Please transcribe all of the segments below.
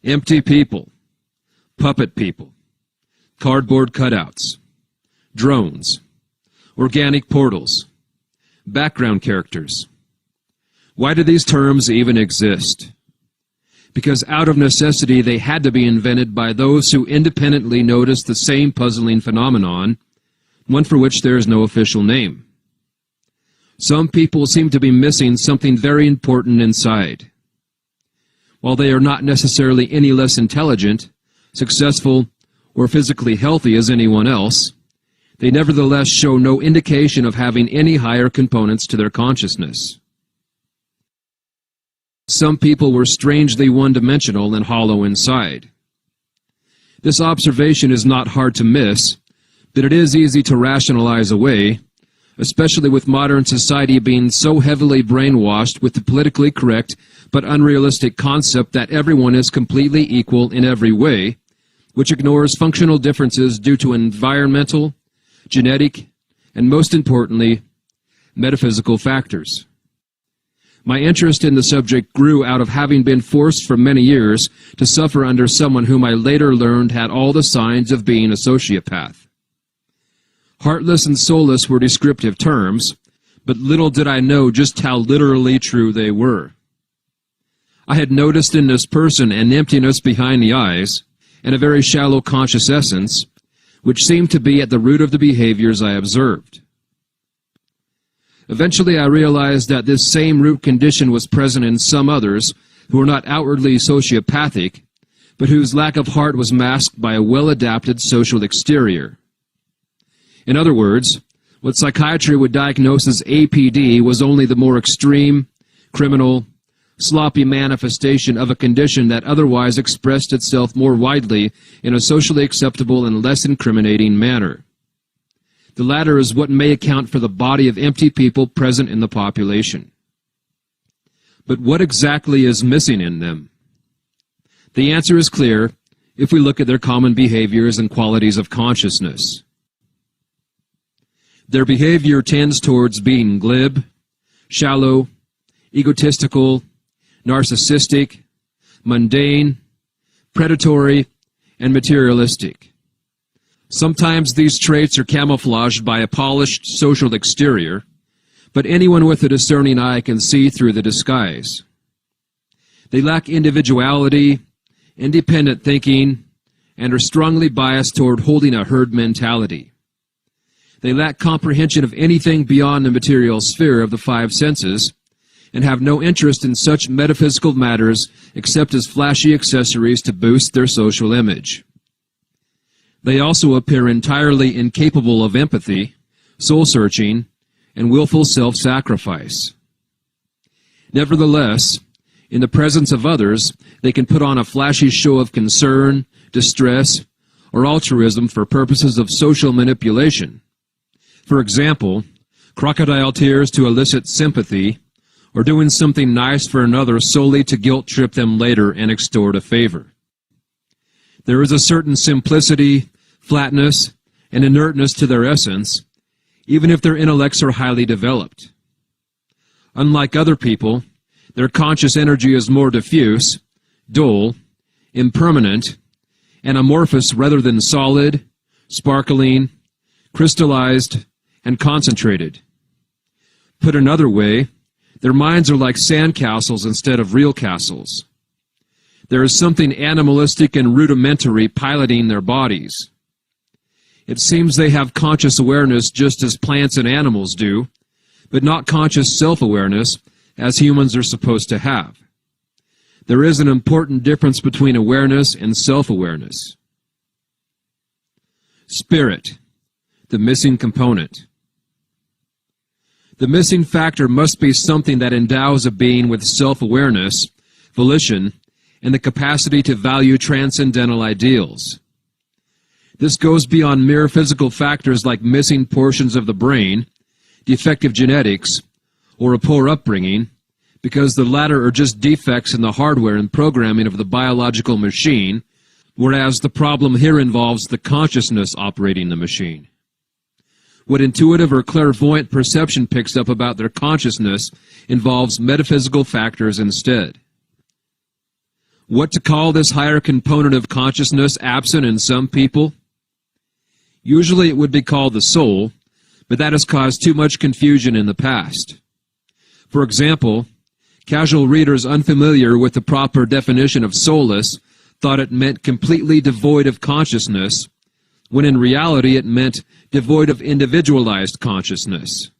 Empty people, puppet people, cardboard cutouts, drones, organic portals, background characters. Why do these terms even exist? Because out of necessity they had to be invented by those who independently noticed the same puzzling phenomenon, one for which there is no official name. Some people seem to be missing something very important inside. While they are not necessarily any less intelligent, successful, or physically healthy as anyone else, they nevertheless show no indication of having any higher components to their consciousness. Some people were strangely one-dimensional and hollow inside. This observation is not hard to miss, but it is easy to rationalize away, especially with modern society being so heavily brainwashed with the politically correct but unrealistic concept that everyone is completely equal in every way, which ignores functional differences due to environmental, genetic, and most importantly, metaphysical factors. My interest in the subject grew out of having been forced for many years to suffer under someone whom I later learned had all the signs of being a sociopath. Heartless and soulless were descriptive terms, but little did I know just how literally true they were. I had noticed in this person an emptiness behind the eyes and a very shallow conscious essence, which seemed to be at the root of the behaviors I observed. Eventually I realized that this same root condition was present in some others who were not outwardly sociopathic, but whose lack of heart was masked by a well-adapted social exterior. In other words, what psychiatry would diagnose as APD was only the more extreme, criminal, sloppy manifestation of a condition that otherwise expressed itself more widely in a socially acceptable and less incriminating manner. The latter is what may account for the body of empty people present in the population. But what exactly is missing in them? The answer is clear if we look at their common behaviors and qualities of consciousness. Their behavior tends towards being glib, shallow, egotistical, narcissistic, mundane, predatory, and materialistic. Sometimes these traits are camouflaged by a polished social exterior, but anyone with a discerning eye can see through the disguise. They lack individuality, independent thinking, and are strongly biased toward holding a herd mentality. They lack comprehension of anything beyond the material sphere of the five senses, and have no interest in such metaphysical matters except as flashy accessories to boost their social image. They also appear entirely incapable of empathy, soul-searching, and willful self-sacrifice. Nevertheless, in the presence of others, they can put on a flashy show of concern, distress, or altruism for purposes of social manipulation. For example, crocodile tears to elicit sympathy, or doing something nice for another solely to guilt-trip them later and extort a favor. There is a certain simplicity, flatness, and inertness to their essence, even if their intellects are highly developed. Unlike other people, their conscious energy is more diffuse, dull, impermanent, and amorphous rather than solid, sparkling, crystallized, and concentrated. Put another way, their minds are like sandcastles instead of real castles. There is something animalistic and rudimentary piloting their bodies. It seems they have conscious awareness just as plants and animals do, but not conscious self-awareness as humans are supposed to have. There is an important difference between awareness and self-awareness. Spirit, the missing component. The missing factor must be something that endows a being with self-awareness, volition, and the capacity to value transcendental ideals. This goes beyond mere physical factors like missing portions of the brain, defective genetics, or a poor upbringing, because the latter are just defects in the hardware and programming of the biological machine, whereas the problem here involves the consciousness operating the machine. What intuitive or clairvoyant perception picks up about their consciousness involves metaphysical factors instead. What to call this higher component of consciousness absent in some people? Usually it would be called the soul, but that has caused too much confusion in the past. For example, casual readers unfamiliar with the proper definition of soulless thought it meant completely devoid of consciousness, when in reality it meant devoid of individualized consciousness.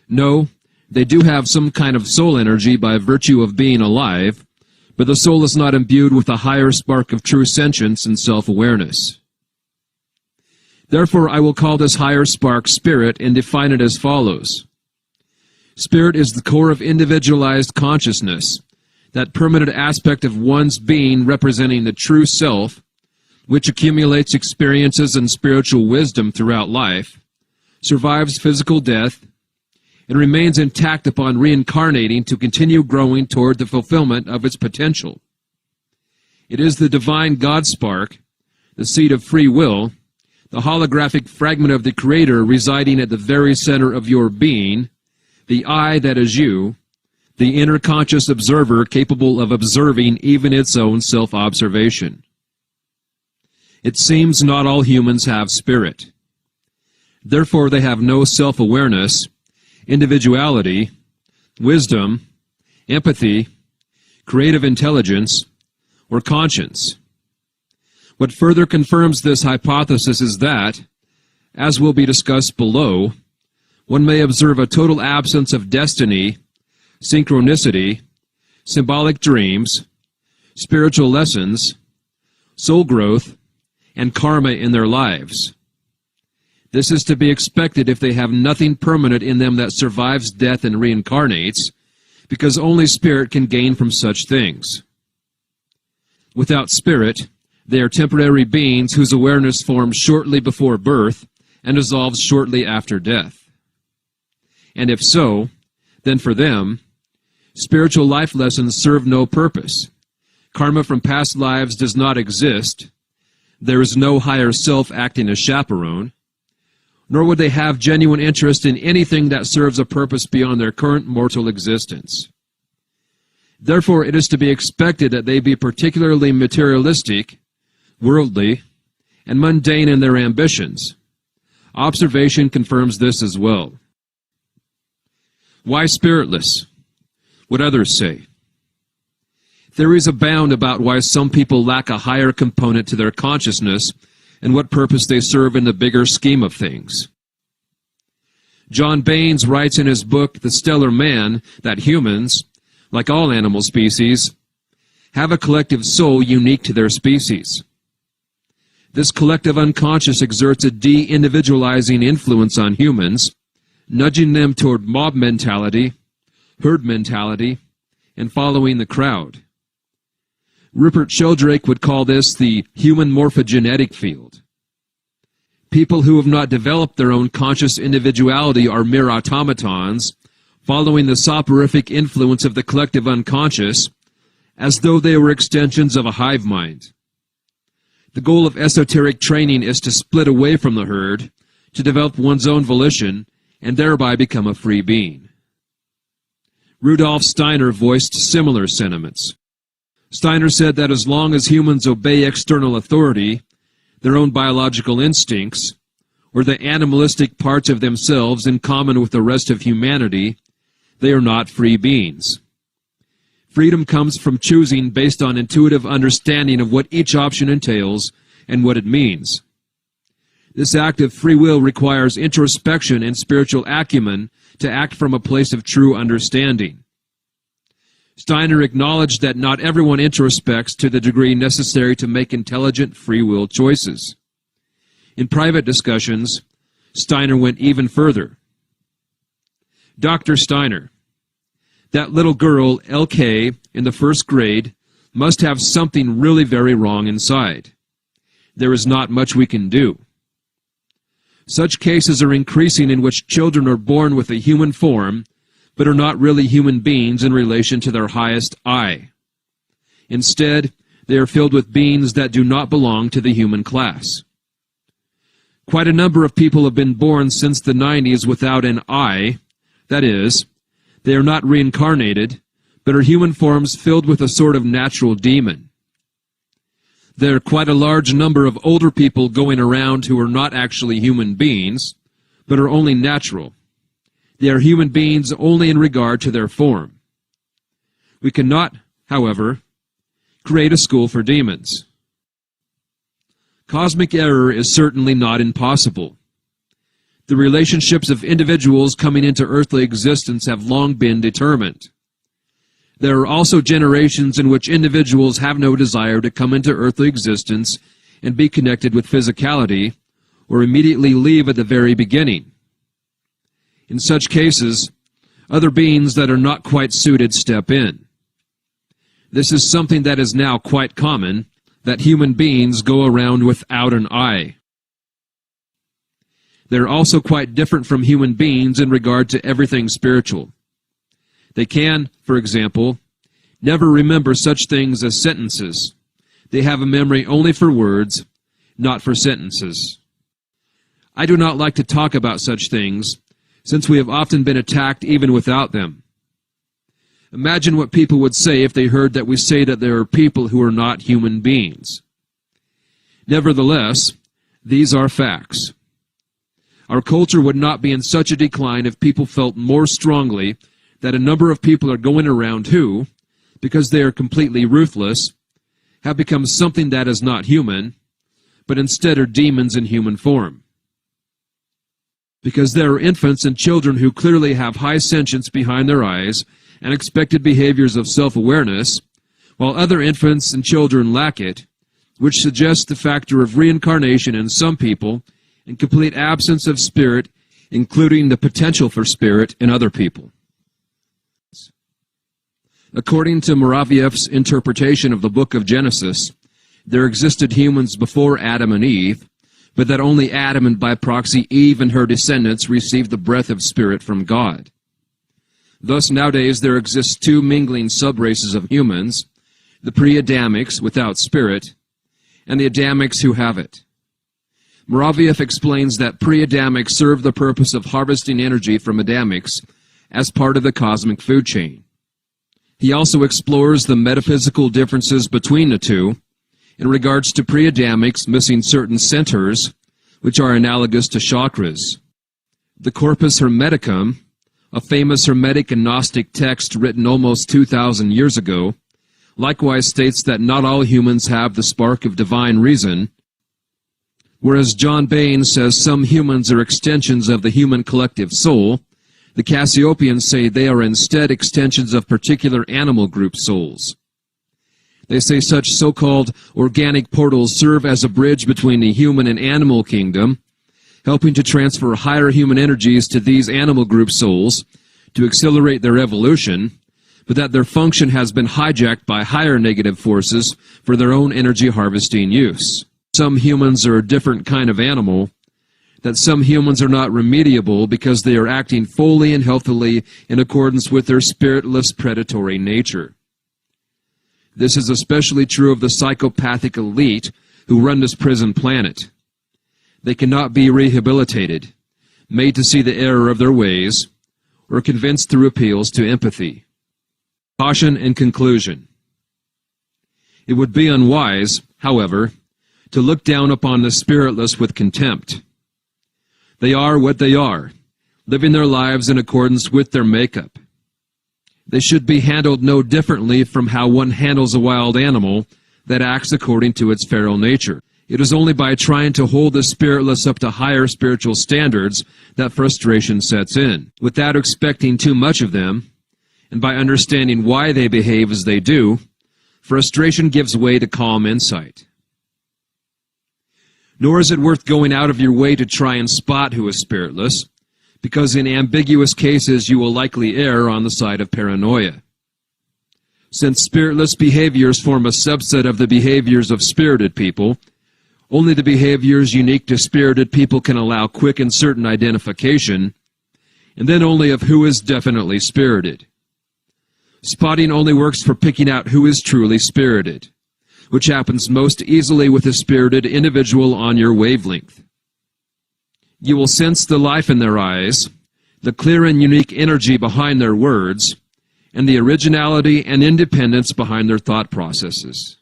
No, they do have some kind of soul energy by virtue of being alive, but the soul is not imbued with a higher spark of true sentience and self-awareness. Therefore, I will call this higher spark spirit and define it as follows. Spirit is the core of individualized consciousness, that permanent aspect of one's being representing the true self, which accumulates experiences and spiritual wisdom throughout life, survives physical death, and remains intact upon reincarnating to continue growing toward the fulfillment of its potential. It is the divine God spark, the seed of free will, the holographic fragment of the Creator residing at the very center of your being, the I that is you, the inner conscious observer capable of observing even its own self-observation. It seems not all humans have spirit. Therefore, they have no self-awareness, individuality, wisdom, empathy, creative intelligence, or conscience. What further confirms this hypothesis is that, as will be discussed below, one may observe a total absence of destiny, synchronicity, symbolic dreams, spiritual lessons, soul growth, and karma in their lives. This is to be expected if they have nothing permanent in them that survives death and reincarnates, because only spirit can gain from such things. Without spirit, they are temporary beings whose awareness forms shortly before birth and dissolves shortly after death. And if so, then for them, spiritual life lessons serve no purpose. Karma from past lives does not exist. There is no higher self acting as chaperone, nor would they have genuine interest in anything that serves a purpose beyond their current mortal existence. Therefore, it is to be expected that they be particularly materialistic, worldly, and mundane in their ambitions. Observation confirms this as well. Why spiritless? What others say. Theories abound about why some people lack a higher component to their consciousness and what purpose they serve in the bigger scheme of things. John Baines writes in his book, The Stellar Man, that humans, like all animal species, have a collective soul unique to their species. This collective unconscious exerts a de-individualizing influence on humans, nudging them toward mob mentality, herd mentality, and following the crowd. Rupert Sheldrake would call this the human morphogenetic field. People who have not developed their own conscious individuality are mere automatons, following the soporific influence of the collective unconscious, as though they were extensions of a hive mind. The goal of esoteric training is to split away from the herd, to develop one's own volition, and thereby become a free being. Rudolf Steiner voiced similar sentiments. Steiner said that as long as humans obey external authority, their own biological instincts, or the animalistic parts of themselves in common with the rest of humanity, they are not free beings. Freedom comes from choosing based on intuitive understanding of what each option entails and what it means. This act of free will requires introspection and spiritual acumen to act from a place of true understanding. Steiner acknowledged that not everyone introspects to the degree necessary to make intelligent free will choices. In private discussions, Steiner went even further. Dr. Steiner, that little girl, LK, in the first grade, must have something really very wrong inside. There is not much we can do. Such cases are increasing in which children are born with a human form, but are not really human beings in relation to their highest I. Instead, they are filled with beings that do not belong to the human class. Quite a number of people have been born since the 90s without an I, that is, they are not reincarnated, but are human forms filled with a sort of natural demon. There are quite a large number of older people going around who are not actually human beings, but are only natural. They are human beings only in regard to their form. We cannot, however, create a school for demons. Cosmic error is certainly not impossible. The relationships of individuals coming into earthly existence have long been determined. There are also generations in which individuals have no desire to come into earthly existence and be connected with physicality, or immediately leave at the very beginning. In such cases, other beings that are not quite suited step in. This is something that is now quite common, that human beings go around without an eye. They're also quite different from human beings in regard to everything spiritual. They can, for example, never remember such things as sentences. They have a memory only for words, not for sentences. I do not like to talk about such things, since we have often been attacked even without them. Imagine what people would say if they heard that we say that there are people who are not human beings. Nevertheless, these are facts. Our culture would not be in such a decline if people felt more strongly that a number of people are going around who, because they are completely ruthless, have become something that is not human, but instead are demons in human form. Because there are infants and children who clearly have high sentience behind their eyes and expected behaviors of self-awareness, while other infants and children lack it, which suggests the factor of reincarnation in some people and complete absence of spirit, including the potential for spirit in other people. According to Muraviev's interpretation of the book of Genesis, there existed humans before Adam and Eve, but that only Adam and by proxy Eve and her descendants received the breath of spirit from God. Thus nowadays there exist two mingling subraces of humans, the pre-Adamics without spirit, and the Adamics who have it. Muraviev explains that pre-Adamics serve the purpose of harvesting energy from Adamics as part of the cosmic food chain. He also explores the metaphysical differences between the two in regards to pre-Adamics missing certain centers, which are analogous to chakras. The Corpus Hermeticum, a famous Hermetic and Gnostic text written almost 2,000 years ago, likewise states that not all humans have the spark of divine reason, whereas John Bain says some humans are extensions of the human collective soul. The Cassiopeans say they are instead extensions of particular animal group souls. They say such so-called organic portals serve as a bridge between the human and animal kingdom, helping to transfer higher human energies to these animal group souls to accelerate their evolution, but that their function has been hijacked by higher negative forces for their own energy harvesting use. Some humans are a different kind of animal, that some humans are not remediable because they are acting fully and healthily in accordance with their spiritless predatory nature. This is especially true of the psychopathic elite who run this prison planet. They cannot be rehabilitated, made to see the error of their ways, or convinced through appeals to empathy. Caution in conclusion. It would be unwise, however, to look down upon the spiritless with contempt. They are what they are, living their lives in accordance with their makeup. They should be handled no differently from how one handles a wild animal that acts according to its feral nature. It is only by trying to hold the spiritless up to higher spiritual standards that frustration sets in. Without expecting too much of them, and by understanding why they behave as they do, frustration gives way to calm insight. Nor is it worth going out of your way to try and spot who is spiritless, because in ambiguous cases you will likely err on the side of paranoia. Since spiritless behaviors form a subset of the behaviors of spirited people, only the behaviors unique to spirited people can allow quick and certain identification, and then only of who is definitely spirited. Spotting only works for picking out who is truly spirited, which happens most easily with a spirited individual on your wavelength. You will sense the life in their eyes, the clear and unique energy behind their words, and the originality and independence behind their thought processes.